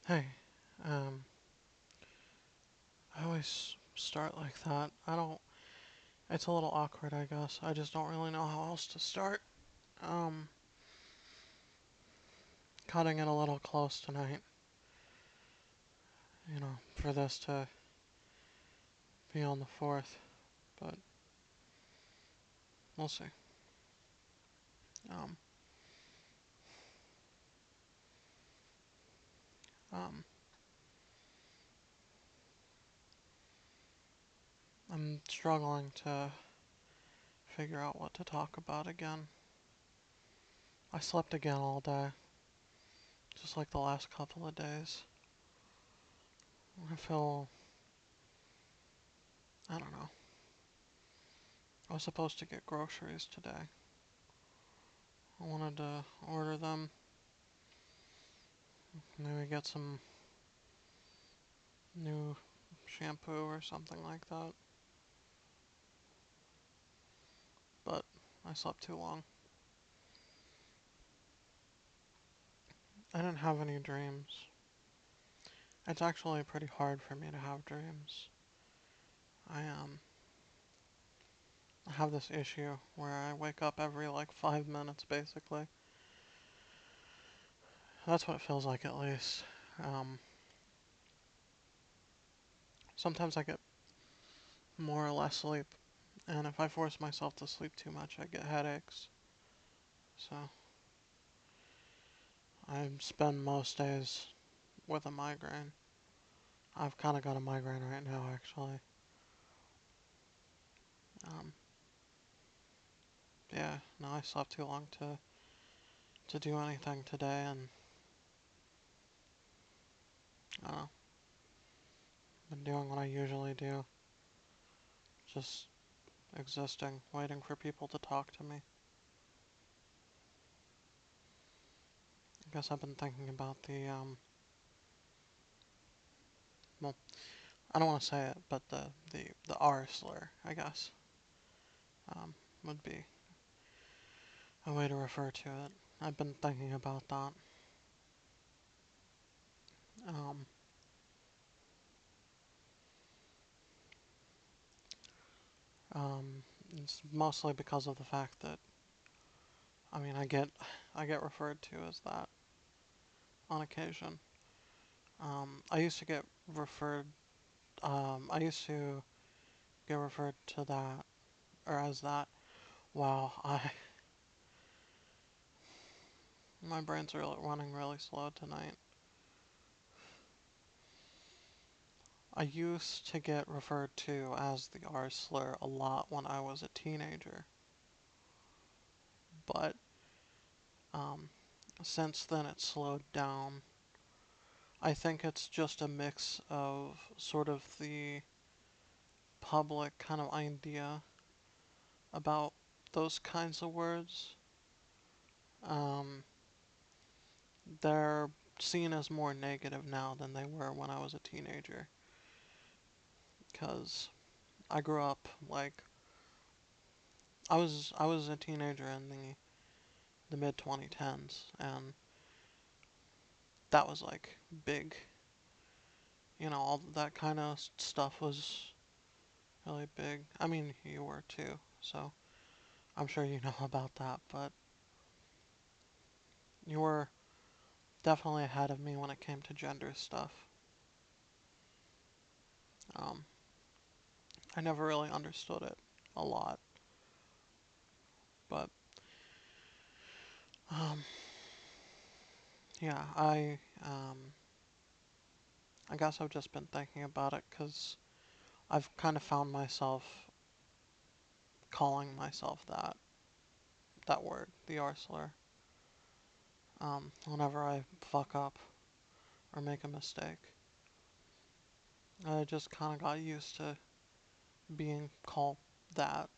Hey, um, I always start like that. It's a little awkward, I guess. I just don't really know how else to start. Um, Cutting it a little close tonight, for this to be on the 4th, but we'll see. Um, um, I'm struggling to figure out what to talk about again. I slept again all day, just like the last couple of days. I feel, I don't know. I was supposed to get groceries today. I wanted to order them, maybe get some new shampoo or something like that. But I slept too long. I didn't have any dreams. It's actually pretty hard for me to have dreams. I I have this issue where I wake up every like 5 minutes basically. That's what it feels like at least. Um, Sometimes I get more or less sleep, and if I force myself to sleep too much, I get headaches. So I spend most days with a migraine. I've kind of got a migraine right now, actually. Um, yeah, no, I slept too long to do anything today, and I don't know, been doing what I usually do, just existing, waiting for people to talk to me. I guess I've been thinking about well, I don't want to say it, but the R slur, I guess, um, would be a way to refer to it. I've been thinking about that. Um, it's mostly because of the fact that, I mean, I get referred to as that on occasion. I used to get referred, I used to get referred to that, or as that. Wow, my brain's really running really slow tonight. I used to get referred to as the R slur a lot when I was a teenager, but um, since then it's slowed down. I think it's just a mix of sort of the public kind of idea about those kinds of words. Um, they're seen as more negative now than they were when I was a teenager, because I grew up like I was a teenager in the mid 2010s, and that was like big. All that kind of stuff was really big. I mean, you were too, so I'm sure you know about that, but you were definitely ahead of me when it came to gender stuff. Um, I never really understood it a lot, but um, yeah, I guess I've just been thinking about it because I've kind of found myself calling myself that word, the R slur, whenever I fuck up or make a mistake. I just kind of got used to being called that.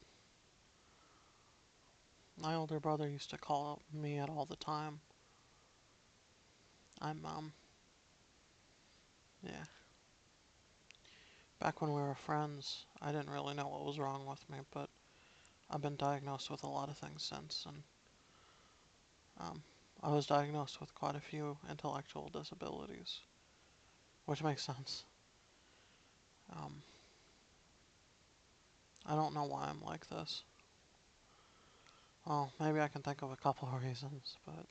My older brother used to call me it all the time. I'm yeah. Back when we were friends, I didn't really know what was wrong with me, but I've been diagnosed with a lot of things since, and um, I was diagnosed with quite a few intellectual disabilities. which makes sense. Um, I don't know why I'm like this. Well, maybe I can think of a couple of reasons, but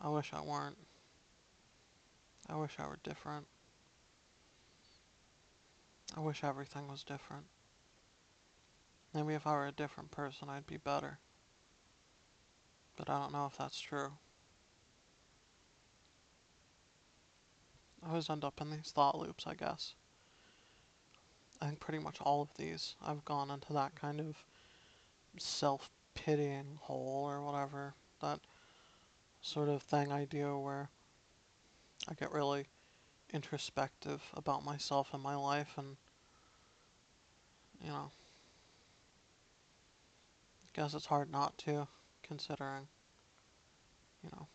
I wish I weren't. I wish I were different. I wish everything was different. Maybe if I were a different person, I'd be better. But I don't know if that's true. I always end up in these thought loops, I guess. I think pretty much all of these, I've gone into that kind of self-pitying hole or whatever. That sort of thing I do where I get really introspective about myself and my life, and, you know, I guess it's hard not to, considering, you know,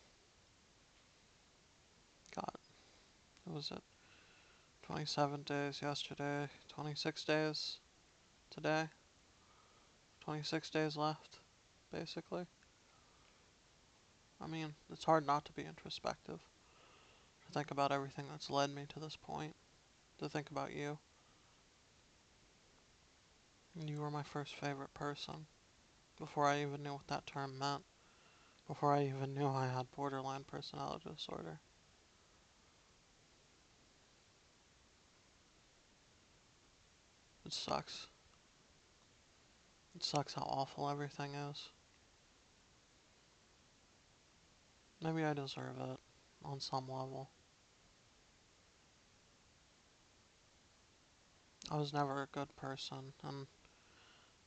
God, what was it? 27 days yesterday, 26 days today, 26 days left, basically. I mean, it's hard not to be introspective, to think about everything that's led me to this point, to think about you. You were my first favorite person, before I even knew what that term meant, before I even knew I had borderline personality disorder. It sucks. It sucks how awful everything is. Maybe I deserve it, on some level. I was never a good person, and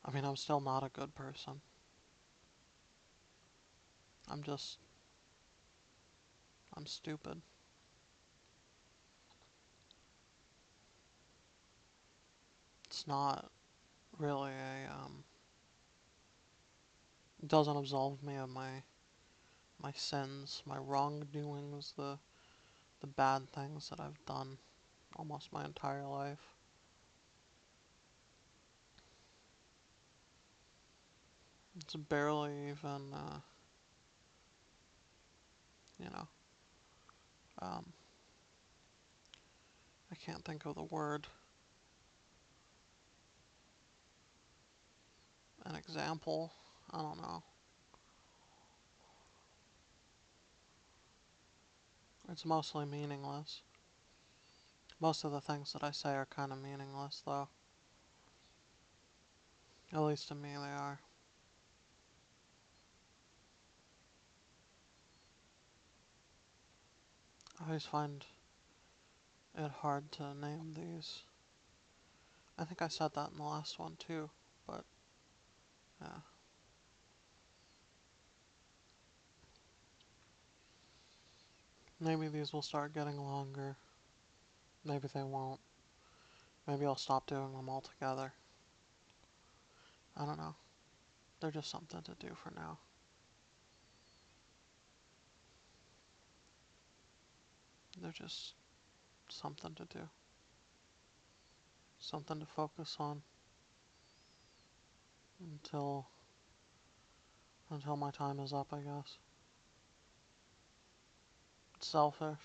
I mean, I'm still not a good person. I'm just, I'm stupid. It's not really it doesn't absolve me of my sins, my wrongdoings, the bad things that I've done almost my entire life. It's barely even, you know, um, I can't think of the word. An example? I don't know. It's mostly meaningless. Most of the things that I say are kind of meaningless, though. At least to me, they are. I always find it hard to name these. I think I said that in the last one, too, but, yeah. Maybe these will start getting longer. Maybe they won't. Maybe I'll stop doing them altogether. I don't know. They're just something to do for now. They're just something to do. Something to focus on until my time is up, I guess. It's selfish.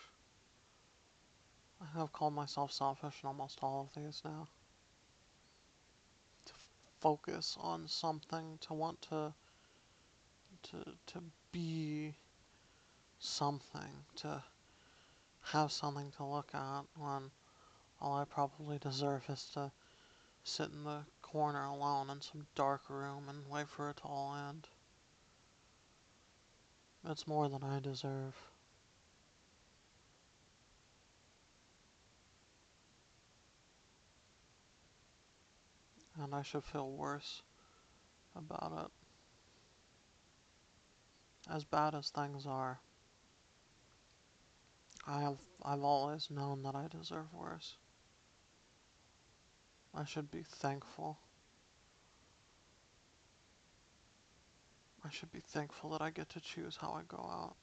I have called myself selfish in almost all of these now. To focus on something, to want to be something, to have something to look at, when all I probably deserve is to sit in the corner alone in some dark room and wait for it to all end. It's more than I deserve. And I should feel worse about it. As bad as things are, I've always known that I deserve worse. I should be thankful. I should be thankful that I get to choose how I go out.